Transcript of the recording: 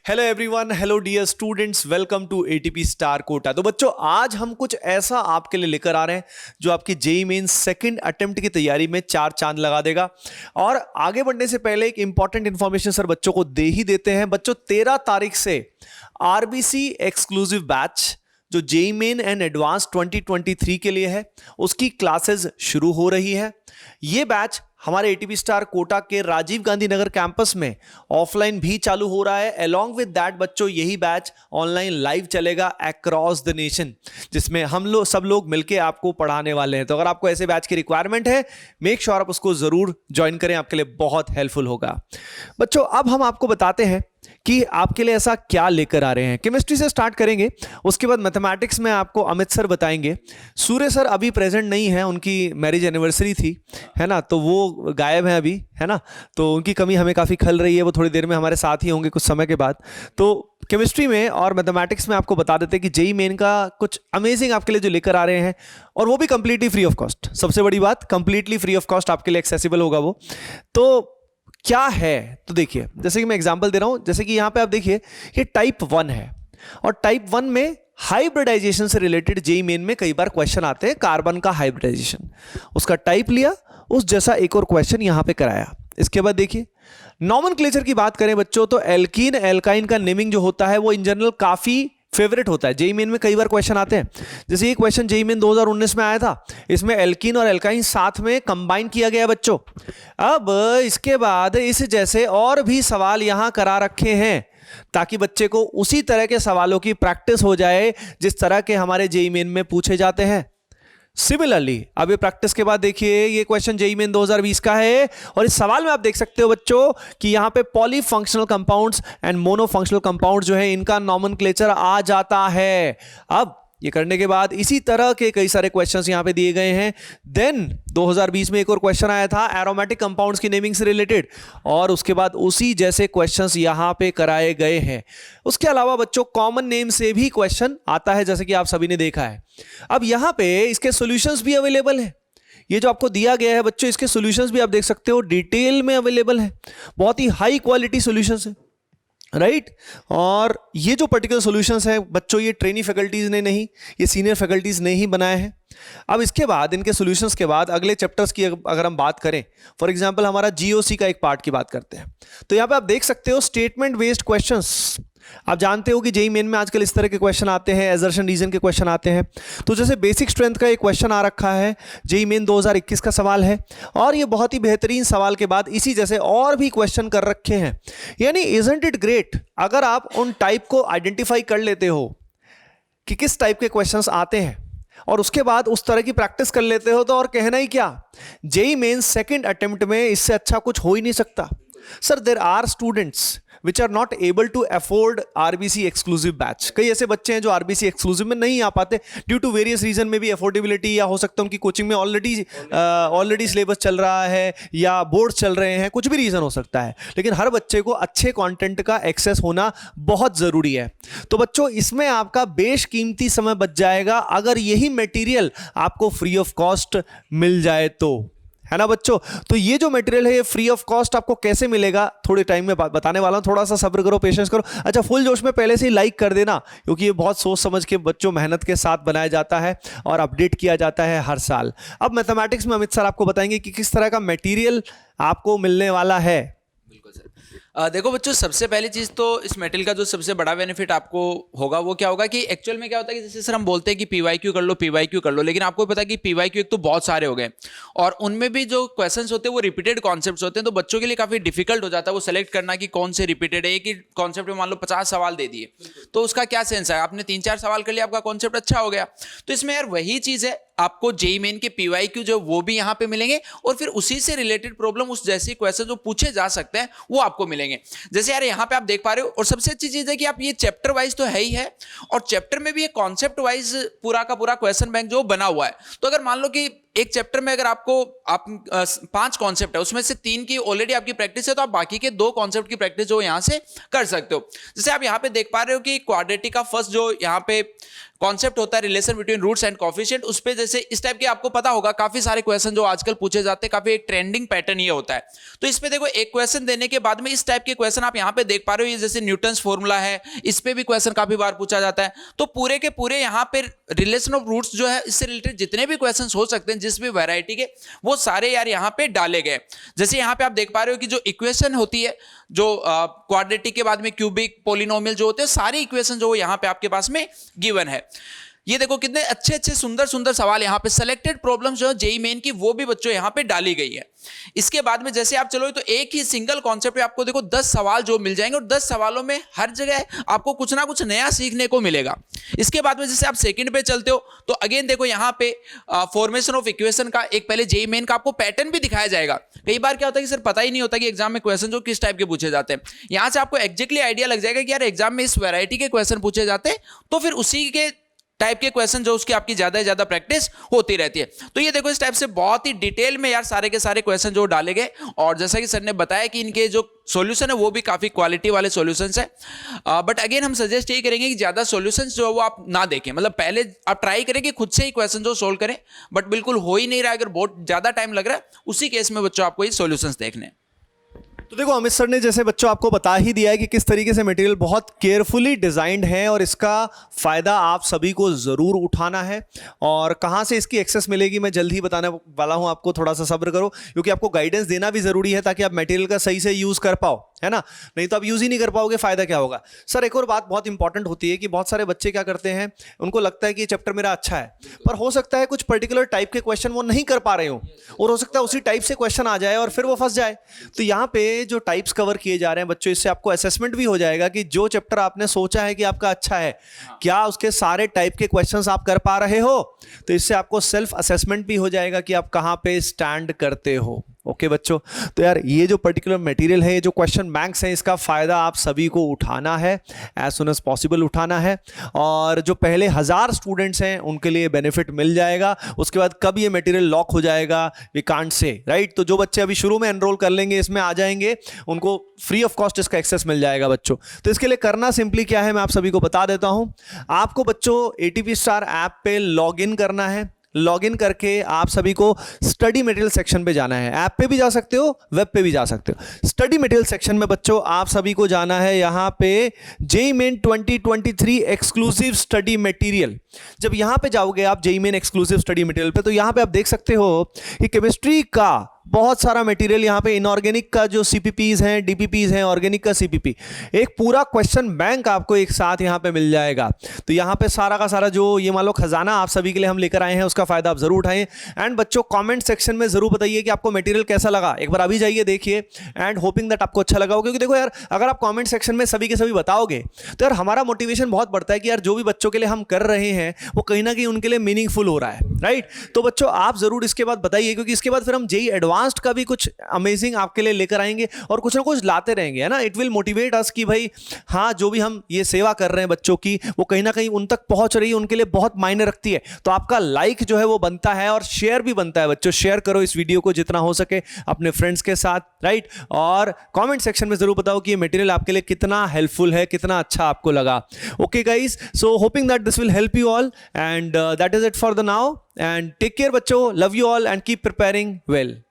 Hello everyone, hello dear students, welcome to ATP star Kota. तो बच्चों, आज हम कुछ ऐसा आपके लिए लेकर आ रहे हैं जो आपकी जेईई मेंस सेकंड अटेम्प्ट की तैयारी में चार चांद लगा देगा। और आगे बढ़ने से पहले एक इंपॉर्टेंट इंफॉर्मेशन सर बच्चों को दे ही देते हैं। बच्चों, 13 तारीख से आरबीसी एक्सक्लूसिव बैच जो जेईई मेन एंड एडवांस 2023 के लिए है, उसकी क्लासेस शुरू हो रही है। ये बैच हमारे एटीपी स्टार कोटा के राजीव गांधी नगर कैंपस में ऑफलाइन भी चालू हो रहा है। अलोंग विद दैट बच्चों, यही बैच ऑनलाइन लाइव चलेगा अक्रॉस द नेशन, जिसमें हम लोग सब लोग मिलके आपको पढ़ाने वाले हैं। तो अगर आपको ऐसे बैच की रिक्वायरमेंट है, मेक श्योर आप उसको जरूर ज्वाइन करें, आपके लिए बहुत हेल्पफुल होगा। बच्चों, अब हम आपको बताते हैं कि आपके लिए ऐसा क्या लेकर आ रहे हैं। केमिस्ट्री से स्टार्ट करेंगे, उसके बाद मैथमेटिक्स में आपको अमित सर बताएंगे। सूर्य सर अभी प्रेजेंट नहीं है, उनकी मैरिज एनिवर्सरी थी, है ना, तो वो गायब हैं अभी, है ना, तो उनकी कमी हमें काफ़ी खल रही है। वो थोड़ी देर में हमारे साथ ही होंगे कुछ समय के बाद। तो केमिस्ट्री में और मैथमेटिक्स में आपको बता देते हैं कि जेईई मेन का कुछ अमेजिंग आपके लिए जो लेकर आ रहे हैं, और वो भी कंप्लीटली फ्री ऑफ कॉस्ट। सबसे बड़ी बात, कंप्लीटली फ्री ऑफ कॉस्ट आपके लिए एक्सेसिबल होगा वो। तो क्या है, तो देखिए, जैसे कि मैं एग्जांपल दे रहा हूं, जैसे कि यहां पे आप देखिए, ये टाइप 1 है, और टाइप 1 में हाइब्रिडाइजेशन से रिलेटेड जेईई मेन में कई बार क्वेश्चन आते हैं। कार्बन का हाइब्रिडाइजेशन, उसका टाइप लिया, उस जैसा एक और क्वेश्चन यहां पे कराया। इसके बाद देखिए, नॉमेनक्लेचर की बात करें बच्चों, तो एल्कीन एल्काइन का नेमिंग जो होता है वो इन जनरल काफी फेवरेट होता है। जेईई मेन में कई बार क्वेश्चन आते हैं। जैसे ये क्वेश्चन जेईई मेन 2019 में आया था, इसमें एल्कीन और एल्काइन साथ में कंबाइन किया गया बच्चों। अब इसके बाद इस जैसे और भी सवाल यहां करा रखे हैं, ताकि बच्चे को उसी तरह के सवालों की प्रैक्टिस हो जाए जिस तरह के हमारे जेईई मेन में पूछे जाते हैं। सिमिलरली अब ये प्रैक्टिस के बाद देखिए, ये क्वेश्चन जेईई मेन 2020 का है, और इस सवाल में आप देख सकते हो बच्चों कि यहां पे पॉलीफंक्शनल कंपाउंड्स एंड मोनोफंक्शनल कंपाउंड्स जो है, इनका नॉमेनक्लेचर आ जाता है। अब ये करने के बाद इसी तरह के कई सारे क्वेश्चंस यहां पे दिए गए हैं। देन 2020 में एक और क्वेश्चन आया था एरोमेटिक कंपाउंड्स की नेमिंग से रिलेटेड, और उसके बाद उसी जैसे क्वेश्चंस यहां पे कराए गए हैं। उसके अलावा बच्चों, कॉमन नेम से भी क्वेश्चन आता है, जैसे कि आप सभी ने देखा है। अब यहां पे इसके सॉल्यूशंस भी अवेलेबल है। ये जो आपको दिया गया है बच्चों, इसके सॉल्यूशंस भी आप देख सकते हो, डिटेल में अवेलेबल है। बहुत ही हाई क्वालिटी सॉल्यूशंस है, राइट। और ये जो पर्टिकुलर सॉल्यूशंस है बच्चों, ये ट्रेनी फैकल्टीज ने नहीं, ये सीनियर फैकल्टीज ने ही बनाए हैं। अब इसके बाद, इनके सॉल्यूशंस के बाद अगले चैप्टर्स की अगर हम बात करें, फॉर एग्जांपल हमारा जीओसी का एक पार्ट की बात करते हैं, तो यहां पे आप देख सकते हो स्टेटमेंट बेस्ड क्वेश्चंस। आप जानते हो कि जेईई मेन में आजकल इस तरह के क्वेश्चन आते हैं, एजर्शन रीजन के क्वेश्चन आते हैं। तो जैसे बेसिक स्ट्रेंथ का एक क्वेश्चन आ रखा है, जेईई मेन 2021 का सवाल है, और ये बहुत ही बेहतरीन सवाल के बाद इसी जैसे और भी क्वेश्चन कर रखे हैं। यानी इजंट इट ग्रेट, अगर आप उन टाइप को आइडेंटिफाई कर लेते हो कि किस टाइप के क्वेश्चंस आते हैं, और उसके बाद उस तरह की प्रैक्टिस कर लेते हो, तो और कहना ही क्या। जेईई मेन सेकंड अटेम्प्ट में इससे अच्छा कुछ हो ही नहीं सकता। Sir, there are students which are not able to afford RBC exclusive batch। कई ऐसे बच्चे हैं जो RBC exclusive में नहीं आ पाते ड्यू टू वेरियस रीजन, में भी अफोर्डेबिलिटी, या हो सकता है उनकी कोचिंग में ऑलरेडी सिलेबस चल रहा है, या बोर्ड चल रहे हैं, कुछ भी रीजन हो सकता है। लेकिन हर बच्चे को अच्छे कंटेंट का एक्सेस होना बहुत जरूरी है। तो बच्चों, इसमें आपका बेशकीमती समय बच जाएगा अगर यही मटेरियल आपको फ्री ऑफ कॉस्ट मिल जाए तो, है ना बच्चों। तो ये जो मटेरियल है, ये फ्री ऑफ कॉस्ट आपको कैसे मिलेगा, थोड़े टाइम में बताने वाला हूं। थोड़ा सा सब्र करो, पेशेंस करो। अच्छा, फुल जोश में पहले से ही लाइक कर देना, क्योंकि ये बहुत सोच समझ के बच्चों मेहनत के साथ बनाया जाता है और अपडेट किया जाता है हर साल। अब मैथमेटिक्स में अमित सर आपको बताएंगे कि किस तरह का मटेरियल आपको मिलने वाला है। बिल्कुल सर। देखो बच्चों, सबसे पहली चीज़ तो इस मेटेरियल का जो सबसे बड़ा बेनिफिट आपको होगा वो क्या होगा कि एक्चुअल में क्या होता है कि जैसे सर हम बोलते हैं कि पीवाईक्यू कर लो, पीवाईक्यू कर लो, लेकिन आपको पता है कि पीवाईक्यू एक तो बहुत सारे हो गए, और उनमें भी जो क्वेश्चंस होते हैं वो रिपीटेड कॉन्सेप्ट्स होते हैं। तो बच्चों के लिए काफ़ी डिफिकल्ट हो जाता है वो सेलेक्ट करना कि कौन से रिपीटेड है। एक ही कॉन्सेप्ट में मान लो 50 सवाल दे दिए, तो उसका क्या सेंस है। आपने 3-4 सवाल कर लिया, आपका कॉन्सेप्ट अच्छा हो गया। तो इसमें यार वही चीज़ है, आपको जेईई मेन के पीवाईक्यू जो वो भी यहाँ पे मिलेंगे, और फिर उसी से रिलेटेड प्रॉब्लम, उस जैसी क्वेश्चन जो पूछे जा सकते हैं वो आपको मिलेंगे। जैसे यार यहाँ पे आप देख पा रहे हो, और सबसे अच्छी चीज है कि आप ये चैप्टर वाइज तो है ही है, और चैप्टर में भी ये कॉन्सेप्ट वाइज पूरा का पूरा क्वेश्चन बैंक जो बना हुआ है। तो अगर मान लो कि एक चैप्टर में अगर आपको 5 कॉन्सेप्ट है, उसमें से 3 की ऑलरेडी आपकी प्रैक्टिस है, तो आप बाकी के 2 कॉन्सेप्ट की प्रैक्टिस जो यहां से कर सकते हो। जैसे आप यहां पे देख पा रहे हो कि क्वाड्रेटिक का फर्स्ट जो यहां पे कॉन्सेप्ट होता है relation between roots and coefficient, उस पे जैसे इस टाइप के आपको पता होगा काफी सारे क्वेश्चन जो आजकल पूछे जाते हैं, काफी एक ट्रेंडिंग पैटर्न ये होता है। तो इस पे देखो एक क्वेश्चन देने के बाद में इस टाइप के क्वेश्चन आप यहां पे देख पा रहे हो, ये जैसे न्यूटन्स फॉर्मूला है, इस पे भी क्वेश्चन काफी बार पूछा जाता है। तो पूरे के पूरे यहां पे रिलेशन ऑफ रूट्स जो है, इससे रिलेटेड जितने भी क्वेश्चन हो सकते हैं जिस भी वैरायटी के, वो सारे यार यहाँ पे डाले गए। जैसे यहाँ पे आप देख पा रहे हो कि जो इक्वेशन होती है, जो क्वाड्रेटिक के बाद में क्यूबिक, पॉलिनोमियल जो होते हैं, सारी इक्वेशन जो यहाँ पे आपके पास में गिवन है। ये देखो कितने अच्छे अच्छे सुंदर सुंदर सवाल यहाँ पे, सेलेक्टेड प्रॉब्लम्स जो जेईई मेन की वो भी बच्चों यहाँ पे डाली गई है। इसके बाद में जैसे आप चलो तो एक ही सिंगल कॉन्सेप्ट पे आपको देखो 10 सवाल जो मिल जाएंगे, और 10 सवालों में हर जगह आपको कुछ ना कुछ नया सीखने को मिलेगा। इसके बाद में जैसे आप सेकंड पे चलते हो तो अगेन देखो यहाँ पे फॉर्मेशन ऑफ इक्वेशन का एक पहले जेईई मेन का आपको पैटर्न भी दिखाया जाएगा। कई बार क्या होता है कि सर पता ही नहीं होता कि एग्जाम में क्वेश्चन जो किस टाइप के पूछे जाते हैं, यहाँ से आपको एग्जैक्टली आइडिया लग जाएगा कि यार एग्जाम में इस वैरायटी के क्वेश्चन पूछे जाते हैं, तो फिर उसी के टाइप के क्वेश्चन जो उसकी आपकी ज्यादा से ज्यादा प्रैक्टिस होती रहती है। तो ये देखो इस टाइप से बहुत ही डिटेल में यार सारे के सारे क्वेश्चन जो डाले गए, और जैसा कि सर ने बताया कि इनके जो सॉल्यूशन है वो भी काफी क्वालिटी वाले सॉल्यूशंस है। बट अगेन हम सजेस्ट यही करेंगे कि ज्यादा सॉल्यूशंस जो है वो आप ना देखें, मतलब पहले आप ट्राई करें कि खुद से ही क्वेश्चन जो सोल्व करें, बट बिल्कुल हो ही नहीं रहा, अगर बहुत ज्यादा टाइम लग रहा है, उसी केस में बच्चों आपको ये सॉल्यूशंस देखने हैं। तो देखो अमित सर ने जैसे बच्चों आपको बता ही दिया है कि किस तरीके से मटेरियल बहुत केयरफुली डिजाइंड है, और इसका फायदा आप सभी को जरूर उठाना है। और कहां से इसकी एक्सेस मिलेगी मैं जल्द ही बताने वाला हूं आपको, थोड़ा सा सब्र करो, क्योंकि आपको गाइडेंस देना भी जरूरी है ताकि आप मटेरियल का सही से यूज कर पाओ, है ना। नहीं तो आप यूज ही नहीं कर पाओगे, फायदा क्या होगा। सर एक और बात बहुत इंपॉर्टेंट होती है कि बहुत सारे बच्चे क्या करते हैं, उनको लगता है कि ये चैप्टर मेरा अच्छा है, पर हो सकता है कुछ पर्टिकुलर टाइप के क्वेश्चन वो नहीं कर पा रहे हो, और हो सकता है उसी टाइप से क्वेश्चन आ जाए और फिर वो फंस जाए। तो यहाँ पे जो टाइप्स कवर किए जा रहे हैं बच्चों, इससे आपको असेसमेंट भी हो जाएगा कि जो चैप्टर आपने सोचा है कि आपका अच्छा है, क्या उसके सारे टाइप के क्वेश्चंस आप कर पा रहे हो। तो इससे आपको सेल्फ असेसमेंट भी हो जाएगा कि आप कहां पे स्टैंड करते हो। ओके बच्चों, तो यार ये जो पर्टिकुलर मटेरियल है, ये जो क्वेश्चन बैंक्स हैं, इसका फायदा आप सभी को उठाना है, एज सुन एज पॉसिबल उठाना है। और जो पहले 1000 स्टूडेंट्स हैं उनके लिए बेनिफिट मिल जाएगा, उसके बाद कब ये मटेरियल लॉक हो जाएगा वी कांट से, राइट। तो जो बच्चे अभी शुरू में एनरोल कर लेंगे, इसमें आ जाएंगे, उनको फ्री ऑफ कॉस्ट इसका एक्सेस मिल जाएगा बच्चों। तो इसके लिए करना सिंपली क्या है मैं आप सभी को बता देता हूं। आपको बच्चों ATP स्टार ऐप पे लॉग इन करना है। लॉगिन करके आप सभी को स्टडी मटेरियल सेक्शन पे जाना है। ऐप पे भी जा सकते हो, वेब पे भी जा सकते हो। स्टडी मटेरियल सेक्शन में बच्चों आप सभी को जाना है, यहां पे JEE main 2023 exclusive study material. जब यहां पे जाओगे आप JEE main exclusive study material पे, तो यहां पे आप देख सकते हो कि केमिस्ट्री का बहुत सारा मटेरियल, यहाँ पे इनऑर्गेनिक का जो CPPs हैं, DPPs हैं, ऑर्गेनिक का CPP, एक पूरा क्वेश्चन बैंक आपको एक साथ यहाँ पे मिल जाएगा। तो यहाँ पे सारा का सारा जो ये मान लो खजाना आप सभी के लिए हम लेकर आए हैं, उसका फायदा आप जरूर उठाएं। एंड बच्चों कमेंट सेक्शन में जरूर बताइए कि आपको मटेरियल कैसा लगा, एक बार अभी जाइए देखिए, एंड होपिंग दैट आपको अच्छा लगा हो। क्योंकि देखो यार, अगर आप कमेंट सेक्शन में सभी के सभी बताओगे तो यार हमारा मोटिवेशन बहुत बढ़ता है कि यार जो भी बच्चों के लिए हम कर रहे हैं वो कहीं ना कहीं उनके लिए मीनिंगफुल हो रहा है, राइट। तो बच्चों आप जरूर इसके बाद बताइए, क्योंकि इसके बाद फिर हम जेईई एडवांस्ड का भी कुछ अमेजिंग आपके लिए लेकर आएंगे और कुछ ना कुछ लाते रहेंगे, है ना। इट विल मोटिवेट अस कि भाई हाँ, जो भी हम ये सेवा कर रहे हैं बच्चों की, वो कहीं ना कहीं उन तक पहुंच रही है, उनके लिए बहुत मायने रखती है। तो आपका लाइक जो है वो बनता है, और शेयर भी बनता है बच्चों। शेयर करो इस वीडियो को जितना हो सके अपने फ्रेंड्स के साथ, राइट। और कमेंट सेक्शन में जरूर बताओ कि ये मटेरियल आपके लिए कितना हेल्पफुल है, कितना अच्छा आपको लगा। Okay guys, so hoping that this will help you all, and that is it for the now, and take care बच्चों, love you all and keep preparing well.